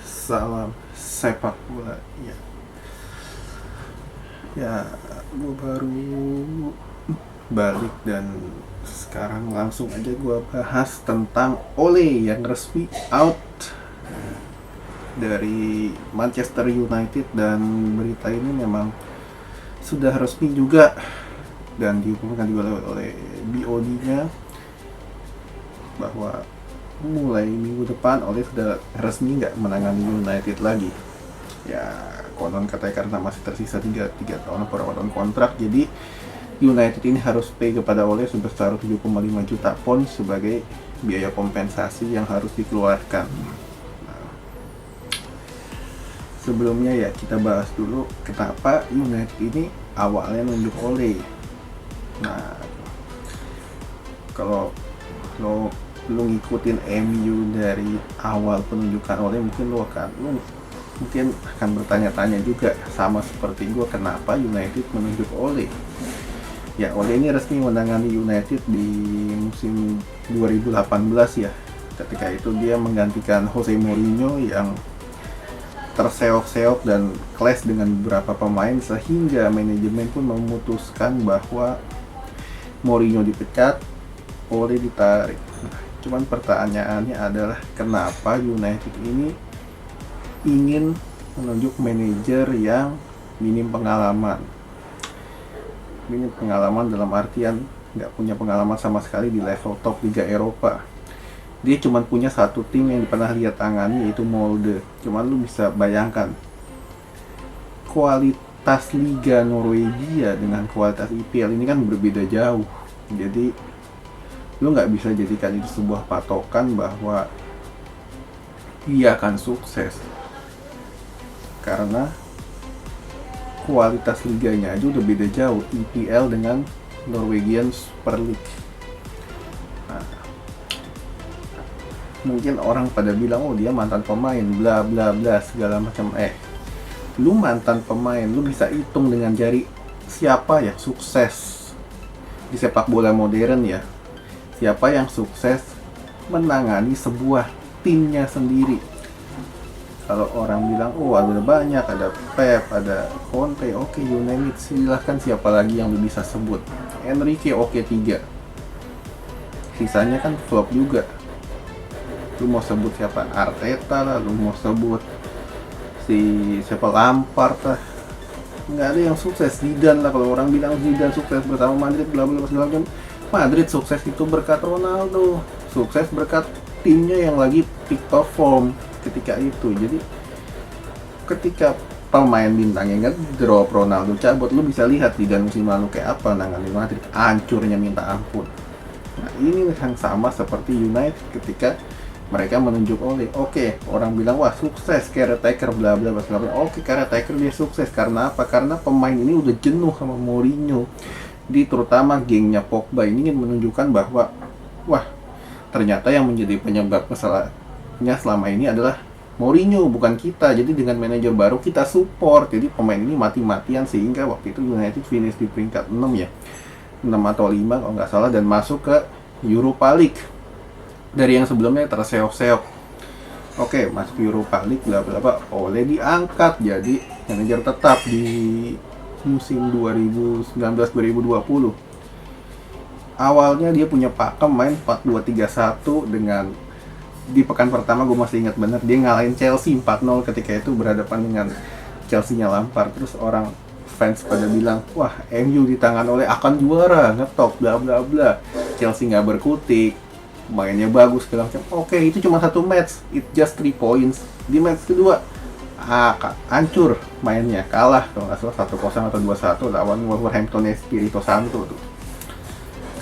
Salam sepak bola. Ya, gue baru balik dan sekarang langsung aja gue bahas tentang Ole yang resmi out dari Manchester United. Dan berita ini memang sudah resmi juga dan diumumkan juga oleh BOD-nya bahwa mulai minggu depan Ole sudah resmi nggak menangani United lagi. Ya, konon katanya karena masih tersisa 3 tahun perawatan kontrak, jadi United ini harus pay kepada Ole sebesar 7,5 juta pound sebagai biaya kompensasi yang harus dikeluarkan. Nah, sebelumnya ya kita bahas dulu kenapa United ini awalnya nunjuk Ole. Nah, kalau lu ngikutin MU dari awal penunjukan Ole, mungkin akan bertanya-tanya juga sama seperti gue, kenapa United menunjuk Ole. Ya, Ole ini resmi menangani United di musim 2018 ya. Ketika itu dia menggantikan Jose Mourinho yang terseok-seok dan clash dengan beberapa pemain, sehingga manajemen pun memutuskan bahwa Mourinho dipecat, Ole ditarik. Nah, cuman pertanyaannya adalah kenapa United ini ingin menunjuk manajer yang minim pengalaman dalam artian nggak punya pengalaman sama sekali di level top Liga Eropa. Dia cuma punya satu tim yang pernah lihat tangani, yaitu Molde. Cuman lu bisa bayangkan kualitas Liga Norwegia dengan kualitas IPL ini kan berbeda jauh. Jadi lu nggak bisa jadikan itu sebuah patokan bahwa dia akan sukses, karena kualitas liganya aja udah beda jauh, IPL dengan Norwegian Super League. Nah, mungkin orang pada bilang, oh dia mantan pemain, bla bla bla segala macam. Lu mantan pemain, lu bisa hitung dengan jari siapa yang sukses di sepak bola modern ya. Siapa yang sukses menangani sebuah timnya sendiri. Kalau orang bilang, oh ada banyak, ada Pep, ada Conte, oke, you name it, silahkan, siapa lagi yang lu bisa sebut. Enrique oke 3. Sisanya kan flop juga. Lu mau sebut siapa? Arteta lah, lu mau sebut siapa, Lampard lah. Nggak ada yang sukses. Zidane lah, kalau orang bilang Zidane sukses bersama Madrid, bla bla segala macam. Madrid sukses itu berkat Ronaldo, sukses berkat timnya yang lagi peak perform ketika itu. Jadi ketika pemain bintangnya drop, Ronaldo cabut, lu bisa lihat di musim lalu kayak apa nanganin Madrid, hancurnya minta ampun. Nah, ini yang sama seperti United ketika mereka menunjuk Ole. Oke, orang bilang wah sukses, caretaker bla bla bla. Oke, caretaker dia sukses karena apa? Karena pemain ini udah jenuh sama Mourinho. Terutama gengnya Pogba ini ingin menunjukkan bahwa wah, ternyata yang menjadi penyebab masalahnya selama ini adalah Mourinho, bukan kita. Jadi dengan manajer baru kita support. Jadi pemain ini mati-matian, sehingga waktu itu United finish di peringkat 6 ya. 6 atau 5 kalau nggak salah, dan masuk ke Europa League. Dari yang sebelumnya terseok-seok. Oke, masuk Europa League bla bla bla. Ole diangkat jadi manajer tetap di musim 2019-2020. Awalnya dia punya pakem main 4-2-3-1 dengan, di pekan pertama gue masih ingat bener, dia ngalahin Chelsea 4-0 ketika itu berhadapan dengan Chelsea-nya Lampard. Terus orang fans pada bilang, wah MU di tangan Ole akan juara, ngetop bla bla bla. Chelsea nggak berkutik, mainnya bagus segala macam. Oke, itu cuma satu match, it just 3 points. Di match kedua hancur mainnya, kalah kalau nggak salah 1-0 atau 2-1 lawan Wolverhampton Espirito Santo tuh.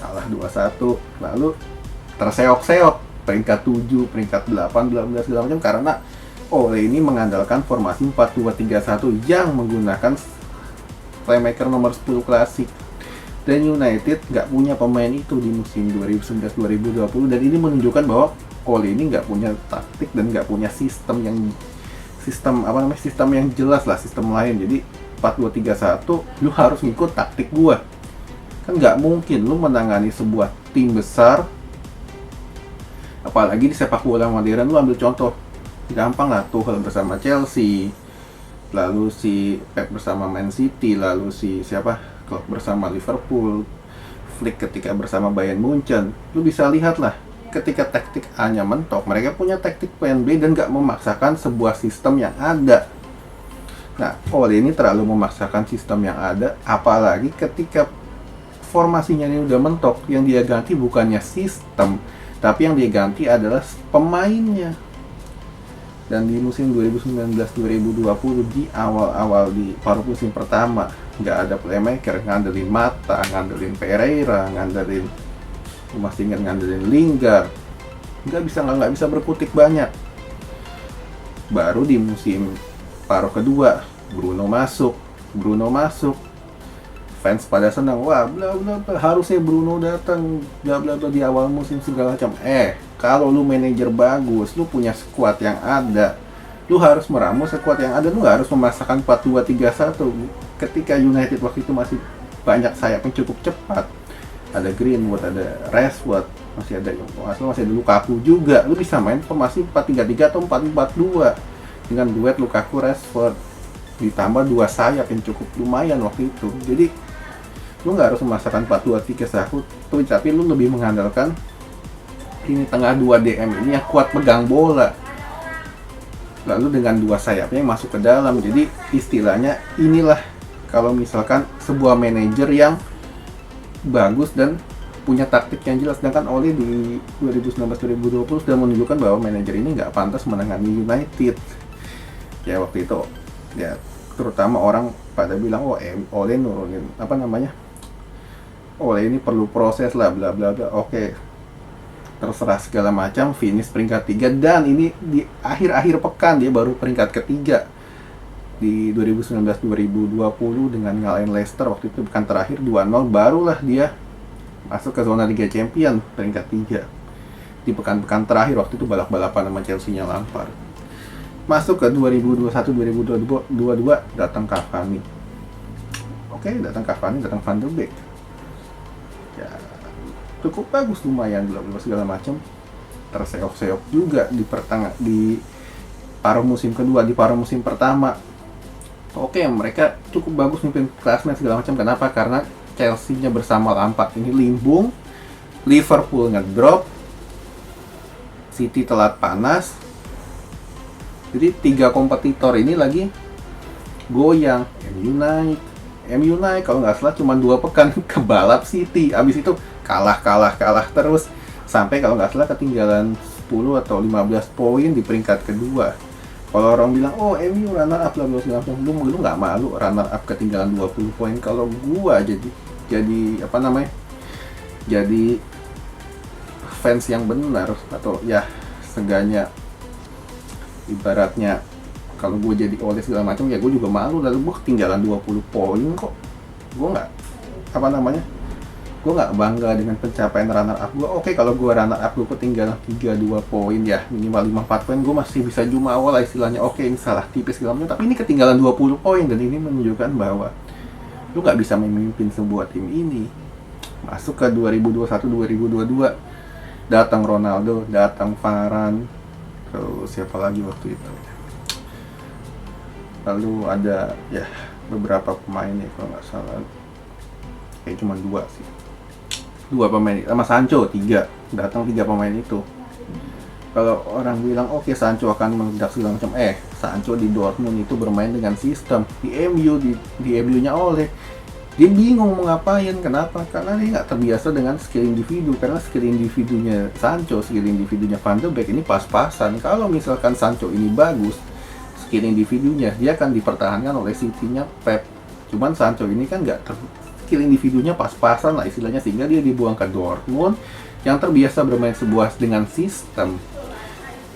Kalah 2-1, lalu terseok-seok peringkat 7, peringkat 8, bla bla segala macam, karena Ole ini mengandalkan formasi 4-2-3-1 yang menggunakan playmaker nomor 10 klasik. Dan United nggak punya pemain itu di musim 2019-2020, dan ini menunjukkan bahwa Ole ini nggak punya taktik dan nggak punya sistem yang jelas lah, sistem lain. Jadi 4-2-3-1 lu harus ngikut taktik gua. Kan nggak mungkin lu menangani sebuah tim besar, apalagi di sepak bola modern. Lu ambil contoh gampang lah, Tuchel bersama Chelsea, lalu si Pep bersama Man City, lalu si siapa, Klopp bersama Liverpool, Flick ketika bersama Bayern Munchen. Lu bisa lihat lah, ketika taktik A-nya mentok, mereka punya taktik plan B dan gak memaksakan sebuah sistem yang ada. Nah, Ole ini terlalu memaksakan sistem yang ada, apalagi ketika formasinya ini udah mentok, yang dia ganti bukannya sistem, tapi yang dia ganti adalah pemainnya. Dan di musim 2019-2020 di awal-awal di paruh musim pertama, nggak ada playmaker, ngandelin Mata, ngandelin Pereira, masih ngandelin Lingard, nggak bisa berkutik banyak. Baru di musim paruh kedua, Bruno masuk, fans pada senang, wah bla bla bla, harusnya Bruno datang, bla bla bla di awal musim segala macam. Kalau lu manajer bagus, lu punya skuad yang ada, lu harus meramu skuad yang ada, lu harus memasakkan 4-2-3-1. Ketika United waktu itu masih banyak sayap yang cukup cepat, ada Greenwood, ada Rashford, masih ada Lukaku juga, lu bisa main formasi 4-3-3 atau 4-4-2 dengan duet Lukaku Rashford, ditambah dua sayap yang cukup lumayan waktu itu. Jadi lu nggak harus memasakkan 4-2-3-1, tapi lu lebih mengandalkan ini tengah 2 DM ini yang kuat pegang bola, lalu dengan dua sayapnya yang masuk ke dalam. Jadi istilahnya inilah kalau misalkan sebuah manajer yang bagus dan punya taktik yang jelas. Sedangkan Ole di 2019-2020 sudah menunjukkan bahwa manajer ini nggak pantas menangani United. Ya waktu itu ya terutama orang pada bilang, oh Ole nurunin Ole ini perlu proses lah bla bla bla. Oke, terserah segala macam, finish peringkat 3, dan ini di akhir-akhir pekan dia baru peringkat ketiga di 2019-2020 dengan ngalahin Leicester waktu itu pekan terakhir 2-0, barulah dia masuk ke zona Liga Champion peringkat 3 di pekan-pekan terakhir. Waktu itu balap-balapan sama Chelsea-nya Lampard. Masuk ke 2021-2022 datang Cavani. Datang Cavani, datang Van de Beek. Ya, cukup bagus, lumayan segala macam, terseok-seok juga di paruh musim kedua. Di paruh musim pertama mereka cukup bagus mimpin klasemen segala macam. Kenapa? Karena Chelsea-nya bersama Lampard ini limbung, Liverpool ngedrop, City telat panas. Jadi 3 kompetitor ini lagi goyang. MU naik kalau nggak salah cuma 2 pekan ke balap City, abis itu kalah terus sampai kalau nggak salah ketinggalan 10 atau 15 poin di peringkat kedua. Kalau orang bilang, oh MU runner up lah, lu nggak malu runner up ketinggalan 20 poin? Kalau gua jadi jadi fans yang benar, atau ya seenggaknya ibaratnya kalau gue jadi Ole segala macam, ya gue juga malu. Lalu gue ketinggalan 20 poin kok. Gue nggak bangga dengan pencapaian runner up gue. Kalau gue runner up, gue ketinggalan 3-2 poin, ya minimal 5-4 poin, gue masih bisa jumawa lah istilahnya. Ini salah tipis segala macam, tapi ini ketinggalan 20 poin, dan ini menunjukkan bahwa lu nggak bisa memimpin sebuah tim ini. Masuk ke 2021-2022 datang Ronaldo, datang Varane, terus siapa lagi waktu itu, lalu ada ya beberapa pemain nih, kalau nggak salah cuma 2 sih, 2 pemain sama Sancho, 3 pemain itu. Kalau orang bilang Sancho akan meledak segala macam, Sancho di Dortmund itu bermain dengan sistem. Di MU-nya Ole, dia bingung mau ngapain. Kenapa? Karena dia nggak terbiasa dengan skill individu. Karena skill individunya Sancho, skill individunya Van de Beek ini pas-pasan. Kalau misalkan Sancho ini bagus skill individunya, dia akan dipertahankan oleh City-nya Pep. Cuman Sancho ini kan skill individunya pas-pasan lah istilahnya, sehingga dia dibuang ke Dortmund yang terbiasa bermain dengan sistem.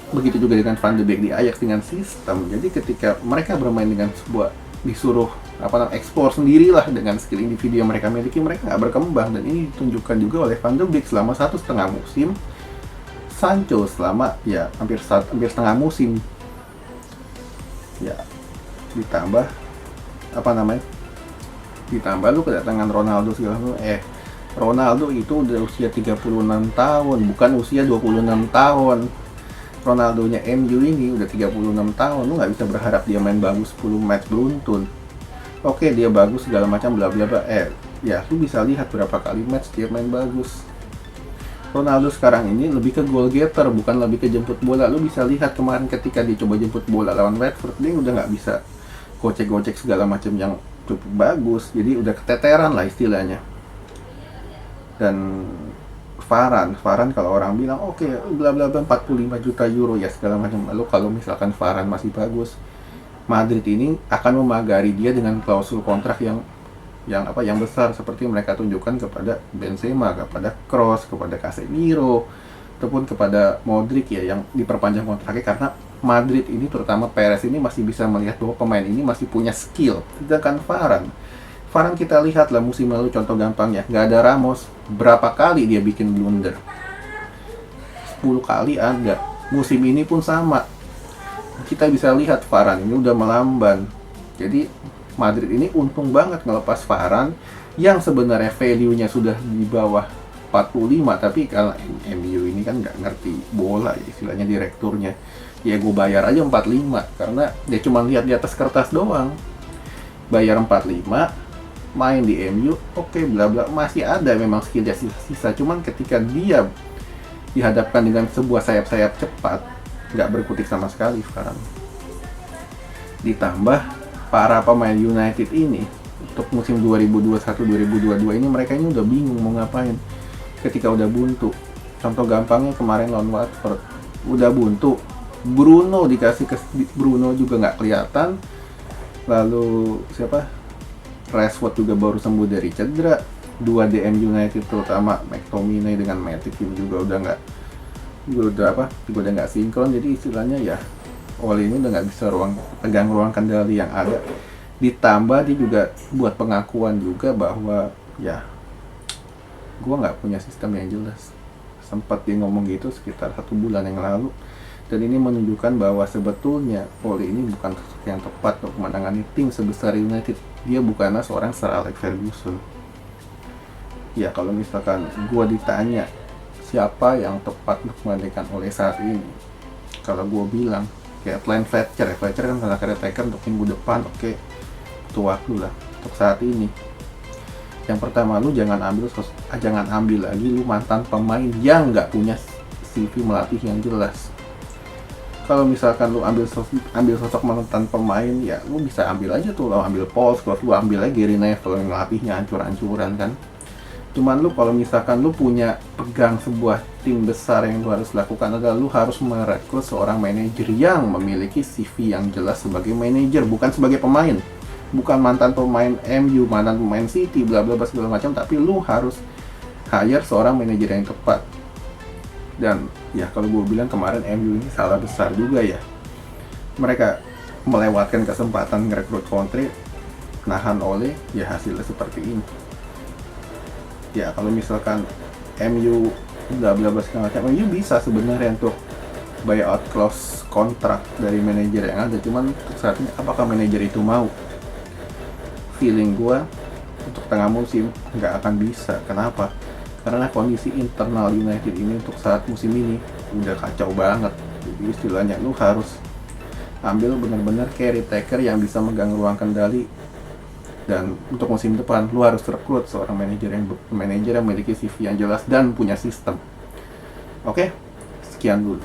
Begitu juga dengan Van de Beek di Ajax dengan sistem. Jadi ketika mereka bermain dengan disuruh eksplor sendirilah dengan skill individu yang mereka miliki, mereka nggak berkembang. Dan ini ditunjukkan juga oleh Van de Beek selama 1,5 musim, Sancho selama hampir setengah musim. Ya, ditambah lu kedatangan Ronaldo segala macam. Ronaldo itu udah usia 36 tahun, bukan usia 26 tahun. Ronaldonya MU ini udah 36 tahun, lu nggak bisa berharap dia main bagus 10 match beruntun. Oke, dia bagus segala macam bla bla bla. Ya lu bisa lihat berapa kali match dia main bagus. Ronaldo sekarang ini lebih ke goal getter, bukan lebih ke jemput bola. Lu bisa lihat kemarin ketika dia coba jemput bola lawan Watford, dia udah nggak bisa gocek-gocek segala macam yang cukup bagus. Jadi udah keteteran lah istilahnya. Dan Varane kalau orang bilang oke, bla bla bla 45 juta euro ya segala macam. Lalu kalau misalkan Varane masih bagus, Madrid ini akan memagari dia dengan klausul kontrak yang besar seperti mereka tunjukkan kepada Benzema, kepada Kroos, kepada Casemiro, ataupun kepada Modric ya yang diperpanjang kontraknya, karena Madrid ini terutama Perez ini masih bisa melihat bahwa pemain ini masih punya skill. Sedangkan Varane kita lihat lah musim lalu, contoh gampangnya, nggak ada Ramos, berapa kali dia bikin blunder? 10 kali ada. Musim ini pun sama. Kita bisa lihat Varane ini udah melamban. Jadi Madrid ini untung banget ngelepas Varane yang sebenarnya value-nya sudah di bawah 45, tapi kalau MU ini kan nggak ngerti bola ya, istilahnya direkturnya. Ya gue bayar aja 45 karena dia cuma lihat di atas kertas doang. Bayar 45, main di MU, oke, bla bla, masih ada memang skillnya sisa-sisa. Cuman ketika dia dihadapkan dengan sebuah sayap-sayap cepat, nggak berkutik sama sekali sekarang. Ditambah para pemain United ini untuk musim 2021-2022 ini, mereka ini udah bingung mau ngapain ketika udah buntu. Contoh gampangnya kemarin lawan Watford, udah buntu, Bruno dikasih ke Bruno juga nggak kelihatan. Lalu siapa? Rashford juga baru sembuh dari cedera. 2 DM United terutama McTominay dengan Matic ini juga udah nggak sinkron. Jadi istilahnya ya Ole ini udah nggak bisa pegang ruang kendali yang ada. Ditambah dia juga buat pengakuan juga bahwa ya gue nggak punya sistem yang jelas. Sempat dia ngomong gitu sekitar 1 bulan yang lalu. Dan ini menunjukkan bahwa sebetulnya Ole ini bukan sosok yang tepat untuk menangani tim sebesar United. Dia bukanlah seorang Sir Alex Ferguson. Ya kalau misalkan gue ditanya siapa yang tepat untuk menggantikan Ole saat ini, kalau gue bilang kayak Fletcher kan salah caretaker untuk minggu depan, oke, itu waktu lah. Untuk saat ini, yang pertama lu jangan ambil lagi lu mantan pemain yang nggak punya CV melatih yang jelas. Kalau misalkan lu ambil sosok mantan pemain, ya lu bisa ambil aja tuh, lu ambil Paul Scholes, lu ambil aja Gary Neville yang ngelatihnya hancur-hancuran kan. Cuman lu kalau misalkan lu punya pegang sebuah tim besar, yang lu harus lakukan adalah lu harus merekrut seorang manajer yang memiliki CV yang jelas sebagai manajer, bukan sebagai pemain. Bukan mantan pemain MU, mantan pemain City, bla bla bla segala macam, tapi lu harus hire seorang manajer yang tepat. Dan ya kalau gue bilang kemarin MU ini salah besar juga ya. Mereka melewatkan kesempatan ngerekrut Conte, nahan Ole, ya hasilnya seperti ini. Ya kalau misalkan MU bla bla bla segala macam, MU bisa sebenarnya untuk buyout clause kontrak dari manajer yang ada. Cuman saat ini apakah manajer itu mau? Feeling gue untuk tengah musim nggak akan bisa. Kenapa? Karena kondisi internal United ini untuk saat musim ini udah kacau banget. Jadi istilahnya lu harus ambil benar-benar caretaker yang bisa megang ruang kendali. Dan untuk musim depan lu harus rekrut seorang manajer yang memiliki CV yang jelas dan punya sistem. Oke, sekian dulu.